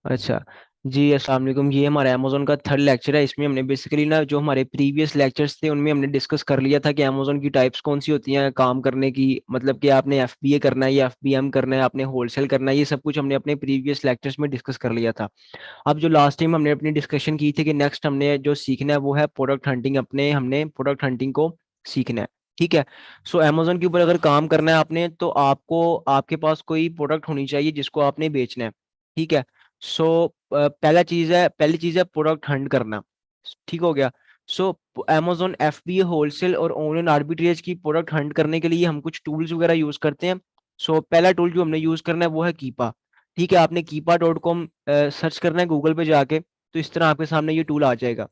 अच्छा जी, अस्सलाम वालेकुम। ये हमारा अमेजोन का थर्ड लेक्चर है। इसमें हमने बेसिकली ना जो हमारे प्रीवियस लेक्चर्स थे उनमें हमने डिस्कस कर लिया था कि अमेजोन की टाइप्स कौन सी होती हैं काम करने की, मतलब कि आपने एफबीए करना है या एफबीएम करना है, आपने होलसेल करना है, ये सब कुछ हमने अपने प्रीवियस लेक्चर्स में डिस्कस कर लिया था। अब जो लास्ट टाइम हमने अपनी डिस्कशन की थी कि नेक्स्ट हमने जो सीखना है वो है प्रोडक्ट हंटिंग। अपने हमने प्रोडक्ट हंटिंग को सीखना है। ठीक है। सो अमेजोन के ऊपर अगर काम करना है आपने, तो आपको आपके पास कोई प्रोडक्ट होनी चाहिए जिसको आपने बेचना है। ठीक है। सो पहली चीज है प्रोडक्ट हंट करना। ठीक हो गया। सो amazon एफबीए होलसेल और ऑनलाइन आर्बिट्रेज की प्रोडक्ट हंट करने के लिए हम कुछ टूल्स वगैरह यूज करते हैं। सो पहला टूल जो हमने यूज करना है वो है कीपा। ठीक है। आपने कीपा.com सर्च करना है गूगल पे जाके, तो इस तरह आपके सामने ये टूल आ जाएगा।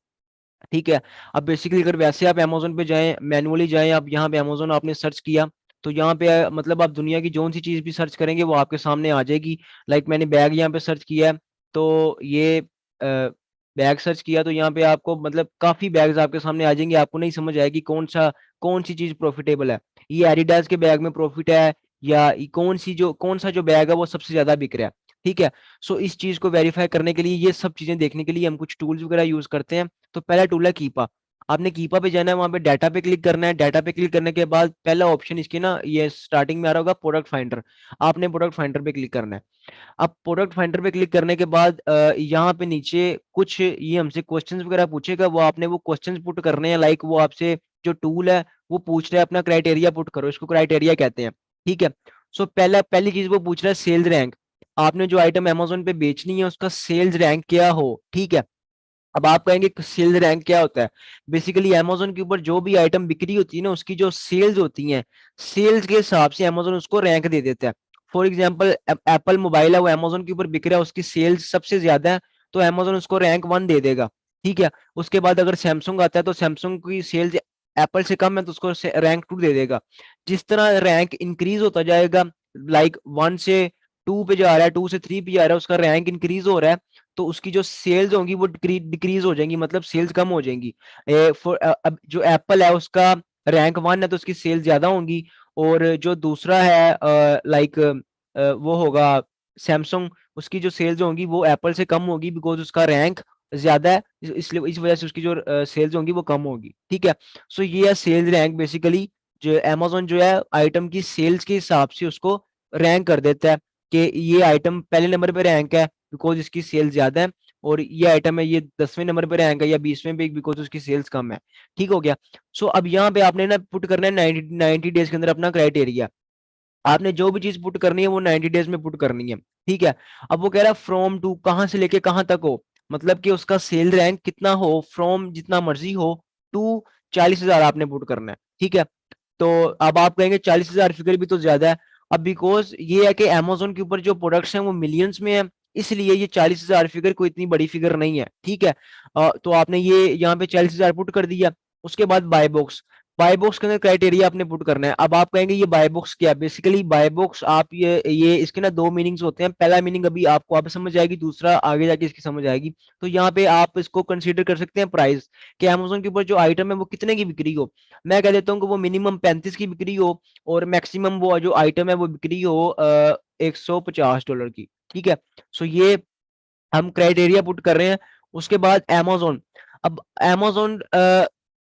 ठीक है। अब बेसिकली अगर वैसे आप अमेजोन पे जाएं, मैनुअली जाएं, आप यहाँ पे अमेजोन आपने सर्च किया, तो यहाँ पे मतलब आप दुनिया की जोन सी चीज भी सर्च करेंगे वो आपके सामने आ जाएगी। लाइक मैंने बैग यहाँ पे सर्च किया है, तो ये बैग सर्च किया, तो यहाँ पे आपको मतलब काफी बैग्स आपके सामने आ जाएंगे। आपको नहीं समझ आएगी कौन सी चीज प्रॉफिटेबल है। ये एडिडास के बैग में प्रॉफिट है, या कौन सा जो बैग है वो सबसे ज्यादा बिक रहा है। ठीक है। सो इस चीज को वेरीफाई करने के लिए, ये सब चीजें देखने के लिए हम कुछ टूल्स वगैरह यूज करते हैं। तो पहला टूल है कीपा। आपने कीपा पे जाना है, वहां पे डाटा पे क्लिक करना है। डाटा पे क्लिक करने के बाद पहला ऑप्शन इसके ना ये स्टार्टिंग में आ रहा होगा प्रोडक्ट फाइंडर। आपने प्रोडक्ट फाइंडर पे क्लिक करना है। अब प्रोडक्ट फाइंडर पे क्लिक करने के बाद यहाँ पे नीचे कुछ ये हमसे क्वेश्चंस वगैरह पूछेगा, वो आपने वो क्वेश्चंस पुट करने हैं। लाइक वो आपसे जो टूल है वो पूछ रहा है अपना क्राइटेरिया पुट करो, इसको क्राइटेरिया कहते हैं। ठीक है। सो पहली चीज वो पूछ रहा है सेल्स रैंक। आपने जो आइटम अमेजोन पे बेचनी है उसका सेल्स रैंक क्या हो। ठीक है। अब आप कहेंगे सेल्स रैंक क्या होता है। बेसिकली अमेजोन के ऊपर जो भी आइटम बिक्री होती है ना, उसकी जो सेल्स होती हैं, सेल्स के हिसाब से अमेजोन उसको रैंक दे देता है। फॉर एग्जांपल एप्पल मोबाइल है, वो अमेजोन के ऊपर बिक रहा है, उसकी सेल्स सबसे ज्यादा है, तो अमेजोन उसको रैंक 1 दे देगा। ठीक है। उसके बाद अगर सैमसंग आता है, तो सैमसंग की सेल्स एप्पल से कम है, तो उसको रैंक 2 दे देगा। जिस तरह रैंक इंक्रीज होता जाएगा, लाइक 1 से 2 पे जा रहा है, 2 से 3 पे जा रहा है, उसका रैंक इंक्रीज हो रहा है, तो उसकी जो सेल्स होंगी वो डिक्रीज हो जाएंगी, मतलब सेल्स कम हो जाएंगी। अब जो एप्पल है उसका रैंक 1 है, तो उसकी सेल्स ज्यादा होंगी। और जो दूसरा है लाइक वो होगा सैमसंग, उसकी जो सेल्स होंगी वो एप्पल से कम होगी, बिकॉज उसका रैंक ज्यादा है, इसलिए इस वजह से उसकी जो सेल्स होंगी वो कम होगी। ठीक है। सो ये है सेल्स रैंक। बेसिकली जो अमेजोन जो है आइटम की सेल्स के हिसाब से उसको रैंक कर देता है कि ये आइटम पहले नंबर पे रैंक है बिकॉज इसकी सेल्स ज्यादा है, और ये आइटम है ये 10वें नंबर पे रैंक है या 20वें पे बिकॉज उसकी सेल्स कम है। ठीक हो गया। सो अब यहाँ पे आपने ना पुट करना है 90 डेज के अंदर अपना क्राइटेरिया। आपने जो भी चीज पुट करनी है वो 90 डेज में पुट करनी है। ठीक है। अब वो कह रहा है फ्रॉम टू, कहां से लेके कहां तक हो, मतलब कि उसका सेल रैंक कितना हो, फ्रॉम जितना मर्जी हो, टू 40,000 आपने पुट करना है। ठीक है। तो अब आप कहेंगे 40,000 फिगर भी तो ज्यादा है। अब बिकॉज ये है कि अमेजोन के ऊपर जो प्रोडक्ट्स हैं वो मिलियंस में है, इसलिए ये 40,000 फिगर कोई इतनी बड़ी फिगर नहीं है। ठीक है। तो आपने ये यहाँ पे 40,000 पुट कर दिया। उसके बाद बाय बॉक्स के अंदर क्राइटेरिया आपने पुट करना है। अब आप कहेंगे ये बाय बॉक्स क्या है। बेसिकली बाय बॉक्स आप ये इसके ना दो मीनिंग्स होते हैं। पहला मीनिंग अभी आपको आप समझ आएगी, दूसरा आगे जाके इसकी समझ आएगी। तो यहाँ पे आप इसको कंसीडर कर सकते हैं प्राइस, कि अमेजोन के ऊपर जो आइटम है वो कितने की बिक्री हो। मैं कह देता हूँ कि वो मिनिमम 35 की बिक्री हो, और मैक्सिमम वो जो आइटम है वो बिक्री हो $150 की। ठीक है। सो ये हम क्राइटेरिया पुट कर रहे हैं। उसके बाद amazon। अब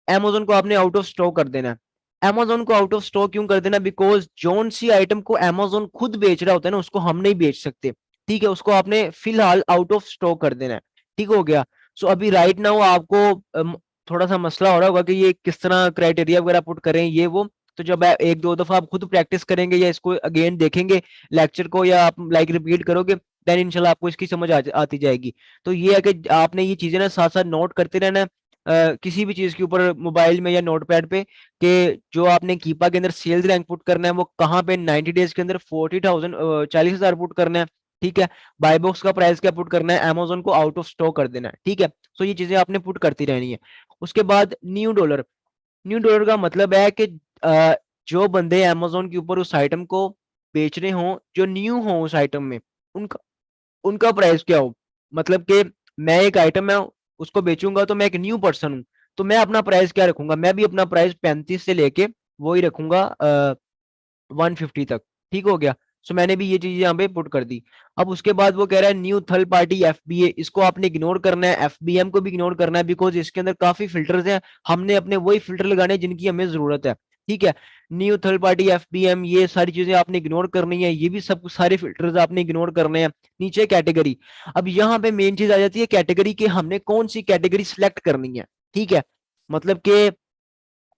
amazon को आपने आउट ऑफ स्टॉक कर देना है। amazon को आउट ऑफ स्टॉक क्यों कर देना, बिकॉज जोन सी आइटम को amazon खुद बेच रहा होता है ना, उसको हम नहीं बेच सकते। ठीक है। उसको आपने फिलहाल आउट ऑफ स्टॉक कर देना है। ठीक हो गया। सो अभी राइट नाउ आपको थोड़ा सा मसला हो रहा होगा कि ये किस तरह क्राइटेरिया वगैरह पुट करें ये वो। तो जब एक दो दफा आप खुद प्रैक्टिस करेंगे या इसको अगेन देखेंगे लेक्चर को, या आप लाइक रिपीट करोगे, देन इंशाल्लाह आपको इसकी समझ आती जाएगी। तो ये है कि आपने ये चीजें ना साथ साथ नोट करते रहना है, किसी भी चीज के ऊपर मोबाइल में या नोटपैड पे, कि जो आपने कीपा के अंदर सेल्स रैंक पुट करना है वो कहाँ पे 90 डेज के अंदर 40,000 40,000 पुट करना है। ठीक है। बाय बॉक्स का प्राइस क्या पुट करना है, अमेजोन को आउट ऑफ स्टॉक कर देना है। ठीक है। सो ये चीजें आपने पुट करती रहनी है। उसके बाद न्यू डॉलर का मतलब है कि अ, जो बंदे अमेजोन के ऊपर उस आइटम को बेच रहे हों, जो न्यू हो उस आइटम में, उनका उनका प्राइस क्या हो। मतलब कि मैं एक आइटम है उसको बेचूंगा, तो मैं एक न्यू पर्सन हूँ, तो मैं अपना प्राइस क्या रखूंगा, मैं भी अपना प्राइस 35 से लेके वही रखूंगा 150 तक। ठीक हो गया। सो मैंने भी ये चीज यहाँ पे पुट कर दी। अब उसके बाद वो कह रहा है न्यू थर्ड पार्टी एफबीए, इसको आपने इग्नोर करना है, एफबीएम को भी इग्नोर करना है, बिकॉज इसके अंदर काफी फिल्टर्स हैं, हमने अपने वही फिल्टर लगाने हैं जिनकी हमें जरूरत है। ठीक है, न्यू थर्ड पार्टी एफबीएम, ये सारी चीजें आपने इग्नोर करनी है, ये भी सब सारे फिल्टर्स आपने इग्नोर करने हैं। नीचे कैटेगरी, अब यहाँ पे मेन चीज आ जाती है कैटेगरी के, हमने कौन सी कैटेगरी सिलेक्ट करनी है। ठीक है, मतलब कि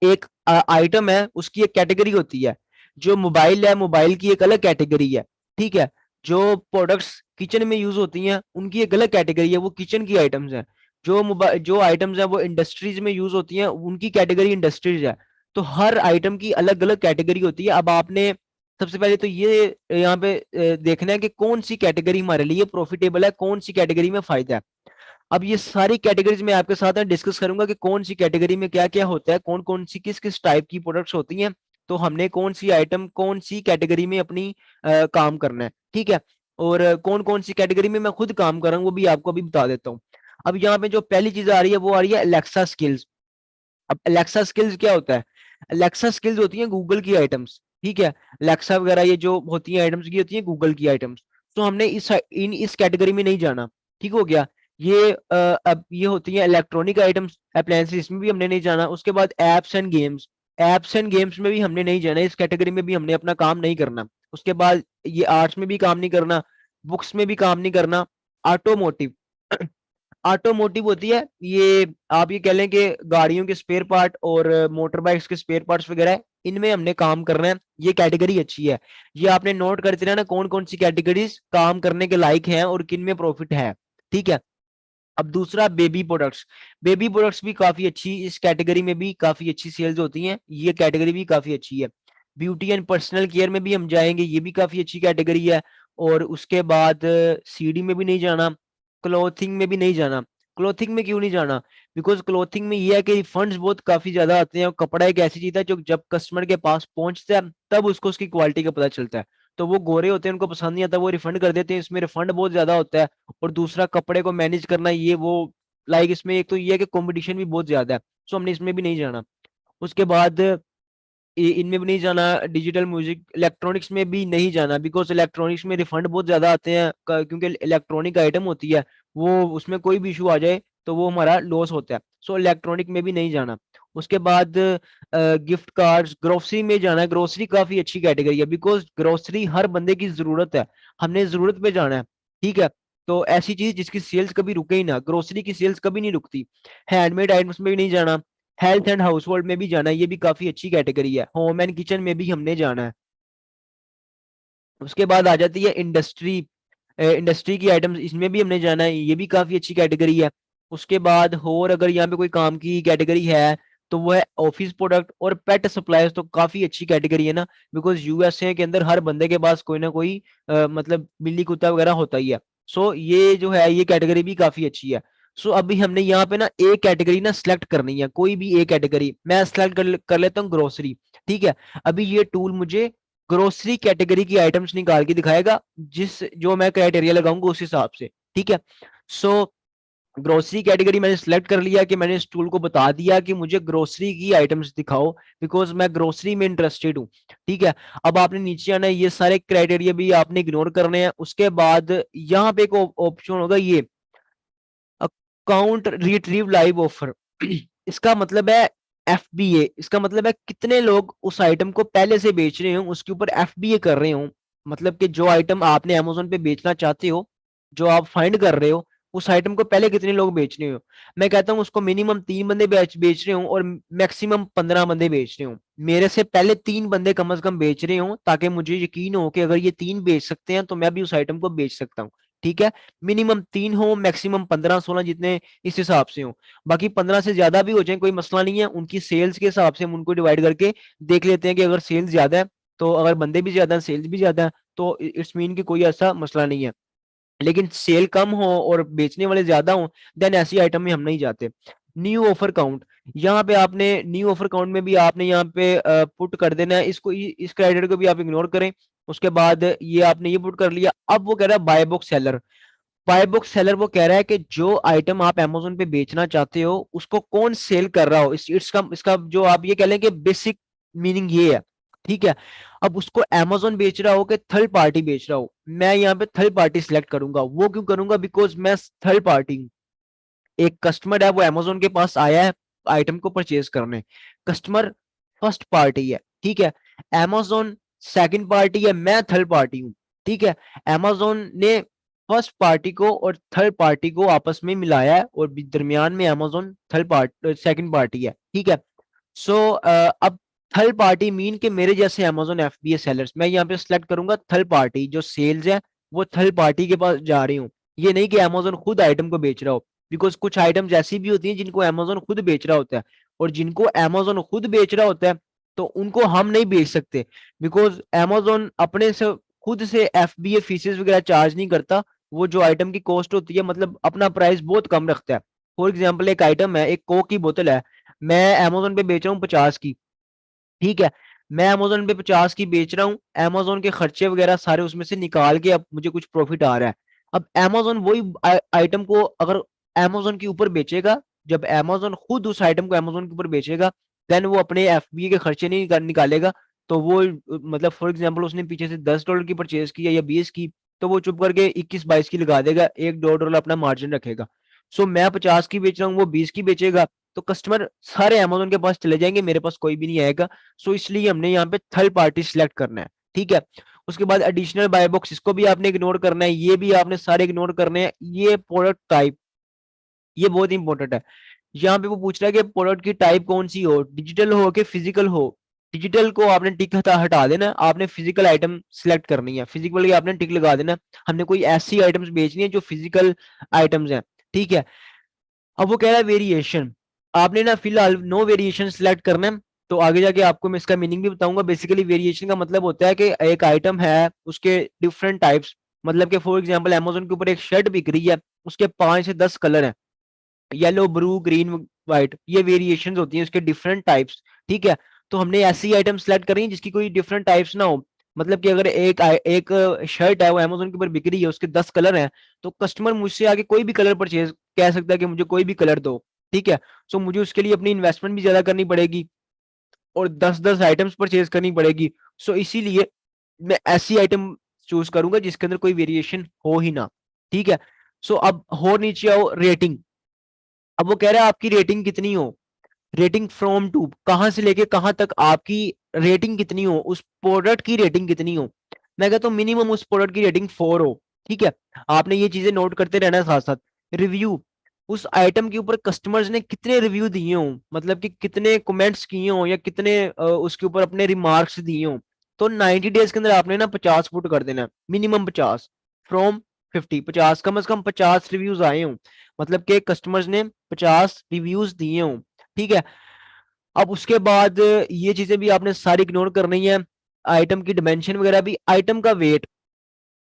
एक आइटम है उसकी एक कैटेगरी होती है, जो मोबाइल है मोबाइल की एक अलग कैटेगरी है। ठीक है, जो प्रोडक्ट्स किचन में यूज होती हैं उनकी एक अलग कैटेगरी है, वो किचन की आइटम्स हैं। जो मोबाइल जो आइटम्स हैं वो इंडस्ट्रीज में यूज होती हैं, उनकी कैटेगरी इंडस्ट्रीज है। तो हर आइटम की अलग अलग कैटेगरी होती है। अब आपने सबसे पहले तो ये यहाँ पे देखना है कि कौन सी कैटेगरी हमारे लिए प्रॉफिटेबल है, कौन सी कैटेगरी में फायदा है। अब ये सारी कैटेगरीज में आपके साथ डिस्कस करूंगा कि कौन सी कैटेगरी में क्या क्या होता है, कौन कौन सी किस किस टाइप की प्रोडक्ट्स होती हैं, तो हमने कौन सी आइटम कौन सी कैटेगरी में अपनी काम करना है। ठीक है, और कौन कौन सी कैटेगरी में मैं खुद काम कर रहा हूँ वो भी आपको अभी बता देता हूँ। अब यहाँ पे जो पहली चीज आ रही है वो आ रही है अलेक्सा स्किल्स। अब अलेक्सा स्किल्स क्या होता है? अलेक्सा स्किल्स होती हैं गूगल की आइटम्स। ठीक है, अलेक्सा वगैरह ये जो होती हैं आइटम्स की होती हैं गूगल की आइटम्स। तो हमने इस कैटेगरी में नहीं जाना। ठीक हो गया, ये अब ये होती हैं इलेक्ट्रॉनिक आइटम्स अप्लायंसेस, इसमें भी हमने नहीं जाना। उसके बाद apps and games, apps and games में भी हमने नहीं जाना, इस कैटेगरी में भी हमने अपना काम नहीं करना। उसके बाद ये आर्ट्स में भी काम नहीं करना, बुक्स में भी काम नहीं करना। ऑटोमोटिव, ऑटोमोटिव होती है ये, आप ये कह लें कि गाड़ियों के स्पेयर पार्ट और मोटर बाइक्स के स्पेयर पार्ट्स वगैरह है, इनमें हमने काम करना है। ये कैटेगरी अच्छी है, ये आपने नोट करते रहना कौन कौन सी कैटेगरीज काम करने के लायक हैं और किन में प्रॉफिट है। ठीक है, अब दूसरा बेबी प्रोडक्ट्स, बेबी प्रोडक्ट्स भी काफी अच्छी, इस कैटेगरी में भी काफी अच्छी सेल्स होती हैं, ये कैटेगरी भी काफी अच्छी है। ब्यूटी एंड पर्सनल केयर में भी हम जाएंगे, ये भी काफी अच्छी कैटेगरी है। और उसके बाद सीडी में भी नहीं जाना, क्लोथिंग में भी नहीं जाना। क्लोथिंग में क्यों नहीं जाना? बिकॉज क्लोथिंग में ये है कि फंड्स बहुत काफी ज्यादा आते हैं, और कपड़ा एक ऐसी चीज है जो जब कस्टमर के पास पहुंचता है तब उसको उसकी क्वालिटी का पता चलता है। तो वो गोरे होते हैं, उनको पसंद नहीं आता, वो रिफंड कर देते हैं, इसमें रिफंड बहुत ज्यादा होता है। और दूसरा कपड़े को मैनेज करना ये वो, लाइक इसमें एक तो ये है कि कंपटीशन भी बहुत ज्यादा है, सो हमने इसमें भी नहीं जाना। उसके बाद इनमें भी नहीं जाना, डिजिटल म्यूजिक इलेक्ट्रॉनिक्स में भी नहीं जाना, बिकॉज इलेक्ट्रॉनिक्स में रिफंड बहुत ज्यादा आते हैं, क्योंकि इलेक्ट्रॉनिक आइटम होती है, वो उसमें कोई भी इशू आ जाए तो वो हमारा लॉस होता है। सो इलेक्ट्रॉनिक में भी नहीं जाना। उसके बाद गिफ्ट कार्ड्स, ग्रोसरी में जाना है, ग्रोसरी काफी अच्छी कैटेगरी है, बिकॉज ग्रोसरी हर बंदे की जरूरत है, हमने जरूरत पे जाना है। ठीक है, तो ऐसी चीज जिसकी सेल्स कभी रुके ही ना, ग्रोसरी की सेल्स कभी नहीं रुकती। हैंडमेड आइटम्स में भी नहीं जाना, हेल्थ एंड हाउस होल्ड में भी जाना है, ये भी काफी अच्छी कैटेगरी है। होम एंड किचन में भी हमने जाना है। उसके बाद आ जाती है इंडस्ट्री, इंडस्ट्री की आइटम्स, इसमें भी हमने जाना है, ये भी काफी अच्छी कैटेगरी है। उसके बाद और अगर यहाँ पे कोई काम की कैटेगरी है तो वो है ऑफिस प्रोडक्ट और पेट सप्लाईज, तो काफी अच्छी कैटेगरी है ना, बिकॉज यूएसए के अंदर हर बंदे के पास कोई ना कोई मतलब बिल्ली कुत्ता वगैरह होता ही है। सो ये जो है ये कैटेगरी भी काफी अच्छी है। सो अभी हमने यहाँ पे ना एक कैटेगरी ना सिलेक्ट करनी है, कोई भी एक कैटेगरी मैं सिलेक्ट कर लेता हूँ, ग्रोसरी। ठीक है, अभी ये टूल मुझे ग्रोसरी कैटेगरी की आइटम्स निकाल के दिखाएगा, जिस जो मैं क्राइटेरिया लगाऊंगा उस हिसाब से। ठीक है, सो ग्रोसरी कैटेगरी मैंने सिलेक्ट कर लिया कि मैंने इस टूल को बता दिया कि मुझे ग्रोसरी की आइटम्स दिखाओ, बिकॉज मैं ग्रोसरी में इंटरेस्टेड हूँ। ठीक है, अब आपने नीचे आना है, ये सारे क्राइटेरिया भी आपने इग्नोर करने हैं। उसके बाद यहाँ पे एक ऑप्शन होगा, ये अकाउंट रिट्रीव लाइव ऑफर इसका मतलब है एफबीए, इसका मतलब है कितने लोग उस आइटम को पहले से बेच रहे हो, उसके ऊपर एफबीए कर रहे हो। मतलब कि जो आइटम आपने अमेजोन पे बेचना चाहते हो, जो आप फाइंड कर रहे हो, उस आइटम को पहले कितने लोग बेच रहे हो। मैं कहता हूँ उसको मिनिमम 3 बंदे बेच रहे हो और मैक्सिमम 15 बंदे बेच रहे हो। मेरे से पहले 3 बंदे कम से कम बेच रहे हो, ताकि मुझे यकीन हो कि अगर ये 3 बेच सकते हैं तो मैं भी उस आइटम को बेच सकता हूँ। ठीक है, मिनिमम 3 हो, मैक्सिमम 15-16, जितने इस हिसाब से हो। बाकी 15 से ज्यादा भी हो जाए कोई मसला नहीं है, उनकी सेल्स के हिसाब से हम उनको डिवाइड करके देख लेते हैं कि अगर सेल्स ज्यादा है, तो अगर बंदे भी ज्यादा है सेल्स भी ज्यादा है, तो इट्स मीन की कोई ऐसा मसला नहीं है। लेकिन सेल कम हो और बेचने वाले ज्यादा हो, देन ऐसी आइटम में हम नहीं जाते। न्यू ऑफर काउंट, यहाँ पे आपने न्यू ऑफर काउंट में भी आपने यहाँ पे पुट कर देना है इसको, इस क्राइटेरिया को भी आप इग्नोर करें। उसके बाद ये आपने ये पुट कर लिया। अब वो कह रहा है by book seller, by book seller वो कह रहा है कि जो आइटम आप Amazon पे बेचना चाहते हो उसको कौन सेल कर रहा हो, इसका इसका जो आप ये कह लें कि बेसिक मीनिंग ये है। ठीक है। अब उसको Amazon बेच रहा हो कि थर्ड पार्टी बेच रहा हो, मैं यहाँ पे थर्ड पार्टी सिलेक्ट करूंगा। वो क्यों करूंगा? बिकॉज मैं थर्ड पार्टी हूँ। एक कस्टमर है, वो Amazon के पास आया है आइटम को परचेज करने, कस्टमर फर्स्ट पार्टी है, ठीक है। Amazon सेकंड पार्टी है, मैं थर्ड पार्टी हूँ, ठीक है। Amazon ने फर्स्ट पार्टी को और थर्ड पार्टी को आपस में मिलाया है, और दरमियान में Amazon third party second party है, ठीक है। सो अब थर्ड पार्टी मीन के मेरे जैसे Amazon FBA सेलर्स, मैं यहाँ पे सिलेक्ट करूंगा थर्ड पार्टी, जो सेल्स है वो थर्ड पार्टी के पास जा रही हूँ। ये नहीं कि Amazon खुद आइटम को बेच रहा हो, बिकॉज कुछ आइटम्स ऐसी भी होती हैं जिनको Amazon खुद बेच रहा होता है, और जिनको Amazon खुद बेच रहा होता है तो उनको हम नहीं बेच सकते, बिकॉज Amazon अपने से खुद से FBA फीसेस वगैरह चार्ज नहीं करता। वो जो आइटम की कॉस्ट होती है, मतलब अपना प्राइस बहुत कम रखता है। फॉर एग्जाम्पल, एक आइटम है, एक कोक की बोतल है, मैं Amazon पे बेच रहा हूँ 50 की, ठीक है। मैं Amazon पे 50 की बेच रहा हूँ, Amazon के खर्चे वगैरह सारे उसमें से निकाल के अब मुझे कुछ प्रॉफिट आ रहा है। अब Amazon वही आइटम को अगर Amazon के ऊपर बेचेगा, जब Amazon खुद उस आइटम को Amazon के ऊपर बेचेगा, देन वो अपने FBA के खर्चे नहीं निकालेगा। तो वो मतलब फॉर एग्जाम्पल उसने पीछे से $10 की परचेज की है या 20 की, तो वो चुप करके 21-22 की लगा देगा, $1-2 अपना मार्जिन रखेगा। सो मैं 50 की बेच रहा हूँ, वो 20 की बेचेगा, तो कस्टमर सारे Amazon के पास चले जाएंगे, मेरे पास कोई भी नहीं आएगा। सो इसलिए हमने यहाँ पे थर्ड पार्टी सिलेक्ट करना है, ठीक है। उसके बाद एडिशनल बाय बॉक्स, इसको भी आपने इग्नोर करना है, ये भी आपने सारे इग्नोर करने हैं। ये प्रोडक्ट टाइप, ये बहुत इंपॉर्टेंट है। यहाँ पे वो पूछ रहा है कि प्रोडक्ट की टाइप कौन सी हो, डिजिटल हो कि फिजिकल हो। डिजिटल को आपने टिक हटा देना, आपने फिजिकल आइटम सिलेक्ट करनी है, फिजिकल की आपने टिक लगा देना। हमने कोई ऐसी आइटम्स बेचनी है जो फिजिकल आइटम्स हैं, ठीक है। अब वो कह रहा है वेरिएशन, आपने ना फिलहाल नो वेरिएशन सिलेक्ट करना है। तो आगे जाके आपको मैं इसका मीनिंग भी बताऊंगा। बेसिकली वेरिएशन का मतलब होता है कि एक आइटम है, उसके डिफरेंट टाइप्स, मतलब कि फॉर एग्जांपल Amazon के ऊपर एक शर्ट बिक रही है, उसके 5 से 10 कलर हैं, येलो, ब्लू, ग्रीन, व्हाइट, ये वेरिएशंस होती हैं उसके डिफरेंट टाइप्स, ठीक है। तो हमने ऐसी आइटम सेलेक्ट करी है जिसकी कोई डिफरेंट टाइप्स ना हो। मतलब कि अगर एक शर्ट है वो Amazon के ऊपर बिक रही है, उसके 10 कलर हैं, तो कस्टमर मुझसे आके कोई भी कलर परचेज कह सकता है कि मुझे कोई भी कलर दो, ठीक है। सो मुझे उसके लिए अपनी इन्वेस्टमेंट भी ज्यादा करनी पड़ेगी, और 10-10 आइटम्स परचेज करनी पड़ेगी। सो इसीलिए मैं ऐसी आइटम चूज करूंगा जिसके अंदर कोई वेरिएशन हो ही ना, ठीक है। सो अब हो नीचे आओ, रेटिंग। अब वो कह रहा है आपकी रेटिंग कितनी हो, रेटिंग फ्रॉम टू, कहां से लेके कहां तक आपकी रेटिंग कितनी हो, उस प्रोडक्ट की रेटिंग कितनी हो। मैं कहता हूँ मिनिमम उस प्रोडक्ट की रेटिंग 4 हो, ठीक है। आपने ये चीजें नोट करते रहना है साथ साथ। रिव्यू, उस आइटम के ऊपर कस्टमर्स ने कितने रिव्यू दिए हों, मतलब कि कितने कमेंट्स किए हों या कितने उसके ऊपर अपने रिमार्क्स दिए हों। तो 90 डेज के अंदर आपने ना 50 पुट कर देना है, मिनिमम 50 फ्रॉम 50, 50 कम से कम 50 रिव्यूज आए हों, मतलब कि कस्टमर्स ने 50 रिव्यूज दिए हों, ठीक है। अब उसके बाद ये चीजें भी आपने सारी इग्नोर करनी है। आइटम की डिमेंशन वगैरह भी, आइटम का वेट,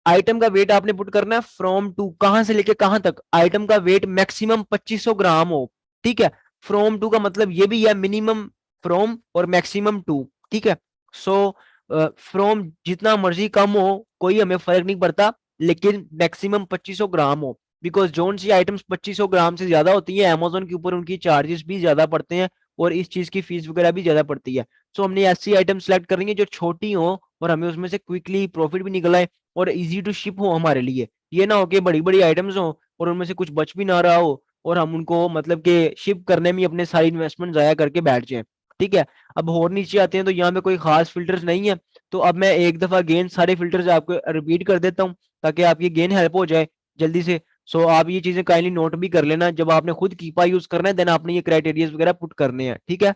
आइटम का वेट आपने पुट करना है फ्रॉम टू, कहां से लेके कहां तक आइटम का वेट मैक्सिमम 2500 ग्राम हो, ठीक है। फ्रॉम टू का मतलब ये भी है मिनिमम फ्रॉम और मैक्सिमम टू, ठीक है। सो फ्रॉम जितना मर्जी कम हो कोई हमें फर्क नहीं पड़ता, लेकिन मैक्सिमम 2500 ग्राम हो, बिकॉज जोन सी आइटम्स 2500 ग्राम से ज्यादा होती है Amazon के ऊपर उनकी चार्जेस भी ज्यादा पड़ते हैं, और इस चीज की फीस वगैरह भी ज्यादा पड़ती है। सो हमने ऐसी आइटम सेलेक्ट करनी है जो छोटी हो और हमें उसमें से क्विकली प्रॉफिट भी निकल आए, और इजी टू शिप हो हमारे लिए। ये ना हो कि बड़ी बड़ी आइटम्स हो और उनमें से कुछ बच भी ना रहा हो, और हम उनको मतलब कि शिप करने में अपने सारी इन्वेस्टमेंट जाया करके बैठ जाएं, ठीक है। अब और नीचे आते हैं तो यहाँ पे कोई खास फिल्टर्स नहीं है। तो अब मैं एक दफा गेन सारे फिल्टर्स आपको रिपीट कर देता हूँ, ताकि आपकी गेन हेल्प हो जाए जल्दी से। सो आप ये चीजें काइंडली नोट भी कर लेना, जब आपने खुद कीपा यूज करना है देन आपने ये क्राइटेरियाज वगैरह पुट करने हैं, ठीक है।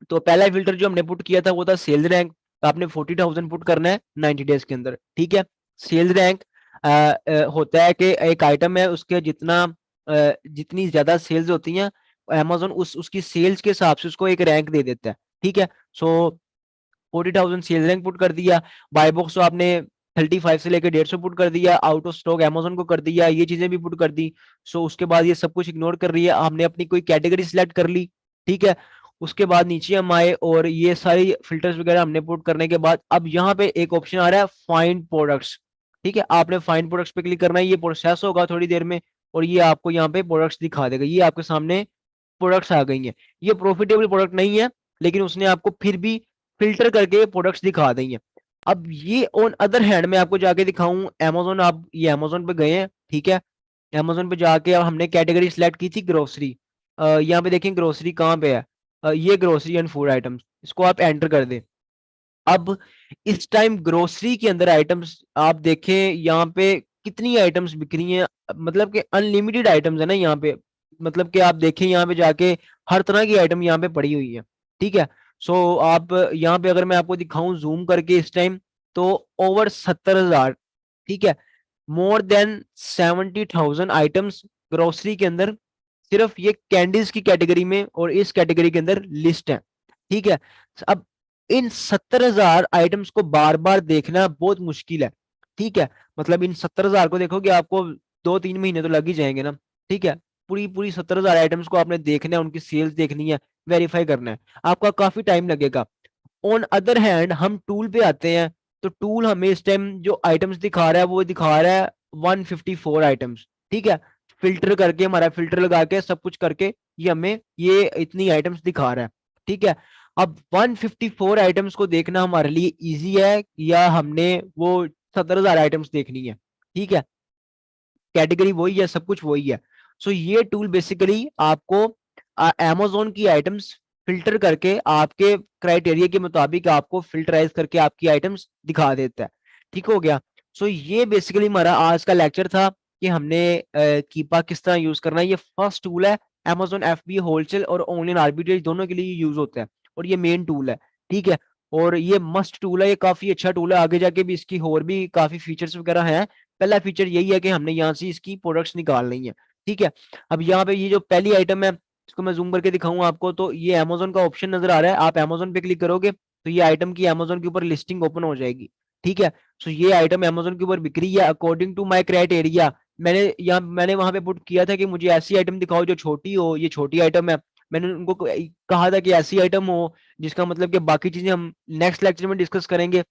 तो पहला फिल्टर जो हमने पुट किया था वो था सेल्स रैंक, आपने 40,000 पुट करना है 90 डेज के अंदर, ठीक है। सेल्स रैंक होता है कि एक आइटम है उसके जितना जितनी ज्यादा सेल्स होती हैं, Amazon उसकी सेल्स के हिसाब से उसको एक रैंक दे देता है, ठीक है। सो 40,000 सेल रैंक पुट कर दिया। बाय बॉक्स तो आपने 35 से लेकर 150 पुट कर दिया, आउट ऑफ स्टॉक Amazon को कर दिया, ये चीजें भी पुट कर दी। सो उसके बाद ये सब कुछ इग्नोर कर रही है, हमने अपनी कोई कैटेगरी सिलेक्ट कर ली, ठीक है। उसके बाद नीचे हम आए और ये सारी फिल्टर्स वगैरह हमने पुट करने के बाद अब यहाँ पे एक ऑप्शन आ रहा है फाइंड प्रोडक्ट्स, ठीक है। आपने फाइंड प्रोडक्ट्स पे क्लिक करना है, ये प्रोसेस होगा थोड़ी देर में, और ये आपको यहाँ पे प्रोडक्ट्स दिखा देगा। ये आपके सामने प्रोडक्ट्स आ गई हैं। ये प्रॉफिटेबल प्रोडक्ट नहीं है, लेकिन उसने आपको फिर भी फिल्टर करके प्रोडक्ट्स दिखा दी हैं। अब ये ऑन अदर हैंड में आपको जाके दिखाऊं अमेजोन, आप ये अमेजोन पे गए हैं, ठीक है, अमेजोन पे जाके अब हमने कैटेगरी सिलेक्ट की थी ग्रोसरी, यहाँ पे देखें ग्रोसरी कहाँ पे है, ये ग्रोसरी एंड फूड आइटम्स, इसको आप एंटर कर दें। अब इस टाइम ग्रोसरी के अंदर आइटम्स आप देखें यहाँ पे कितनी आइटम्स बिक रही हैं, मतलब कि अनलिमिटेड आइटम्स है ना यहाँ पे, मतलब कि आप देखें यहाँ पे जाके हर तरह की आइटम यहाँ पे पड़ी हुई है, ठीक है। सो आप यहाँ पे अगर मैं आपको दिखाऊं जूम करके इस टाइम, तो ओवर 70,000, ठीक है, मोर देन 70,000 आइटम्स ग्रोसरी के अंदर सिर्फ ये कैंडीज की कैटेगरी में और इस कैटेगरी के अंदर लिस्ट है, ठीक है। अब इन 70,000 आइटम्स को बार बार देखना बहुत मुश्किल है, ठीक है, मतलब इन 70,000 को देखोगे आपको 2-3 महीने तो लग ही जाएंगे ना, ठीक है। पूरी पूरी 70,000 आइटम्स को आपने देखना है, उनकी सेल्स देखनी है, वेरीफाई करना है, आपका काफी टाइम लगेगा। ऑन अदर हैंड हम टूल पे आते हैं, तो टूल हमें इस टाइम जो आइटम्स दिखा रहा है वो दिखा रहा है 154 आइटम्स, ठीक है, फिल्टर करके हमारा फिल्टर लगा के सब कुछ करके ये हमें ये इतनी आइटम्स दिखा रहा है, ठीक है। अब 154 आइटम्स को देखना हमारे लिए इजी है या हमने वो 70,000 आइटम्स देखनी है, ठीक है, कैटेगरी वही है, सब कुछ वही है। सो ये टूल बेसिकली आपको अमेजोन की आइटम्स फिल्टर करके आपके क्राइटेरिया के मुताबिक आपको फिल्टराइज करके आपकी आइटम्स दिखा देता है, ठीक हो गया। सो ये बेसिकली हमारा आज का लेक्चर था कि हमने कीपा किस तरह यूज करना है। ये फर्स्ट टूल है, अमेजोन एफबी होलसेल और ऑनलाइन आर्बिट्रेज दोनों के लिए यूज होता है, और ये मेन टूल है, ठीक है। और ये मस्ट टूल है, ये काफी अच्छा टूल है, आगे जाके भी इसकी और भी काफी फीचर्स वगैरह हैं। पहला फीचर यही है कि हमने यहाँ से इसकी प्रोडक्ट्स निकालनी है, ठीक है। अब यहाँ पे ये जो पहली आइटम है इसको मैं जूम करके दिखाऊं आपको, तो ये अमेजोन का ऑप्शन नजर आ रहा है, आप अमेजोन पे क्लिक करोगे तो ये आइटम की अमेजोन के ऊपर लिस्टिंग ओपन हो जाएगी, ठीक है। सो ये आइटम अमेजोन के ऊपर बिक रही है अकॉर्डिंग टू माई क्राइटेरिया। मैंने वहां पे पुट किया था कि मुझे ऐसी आइटम दिखाओ जो छोटी हो, ये छोटी आइटम है। मैंने उनको कहा था कि ऐसी आइटम हो जिसका मतलब कि बाकी चीजें हम नेक्स्ट लेक्चर में डिस्कस करेंगे।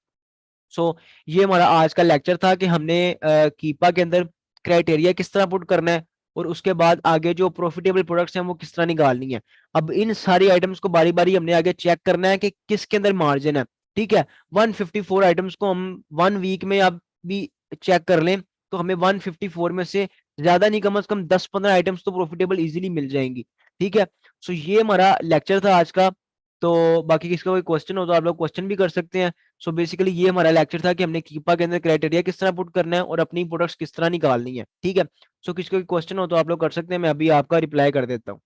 सो ये हमारा आज का लेक्चर था कि हमने कीपा के अंदर क्राइटेरिया किस तरह पुट करना है और उसके बाद आगे जो प्रॉफिटेबल प्रोडक्ट्स हैं वो किस तरह निकालनी है। अब इन सारी आइटम्स को बारी बारी हमने आगे चेक करना है कि किसके अंदर मार्जिन है, ठीक है। 154 आइटम्स को हम 1 वीक में अब भी चेक कर लें तो हमें 154 में से ज्यादा नहीं, कम से कम 10-15 आइटम्स तो प्रॉफिटेबल इजीली मिल जाएंगी, ठीक है। सो ये हमारा लेक्चर था आज का। तो बाकी किसका कोई क्वेश्चन हो तो आप लोग क्वेश्चन भी कर सकते हैं। सो बेसिकली ये हमारा लेक्चर था कि हमने कीपा के अंदर क्राइटेरिया किस तरह पुट करना है और अपनी प्रोडक्ट्स किस तरह निकालनी है, ठीक है। सो किसी कोई क्वेश्चन हो तो आप लोग कर सकते हैं, मैं अभी आपका रिप्लाई कर देता हूँ।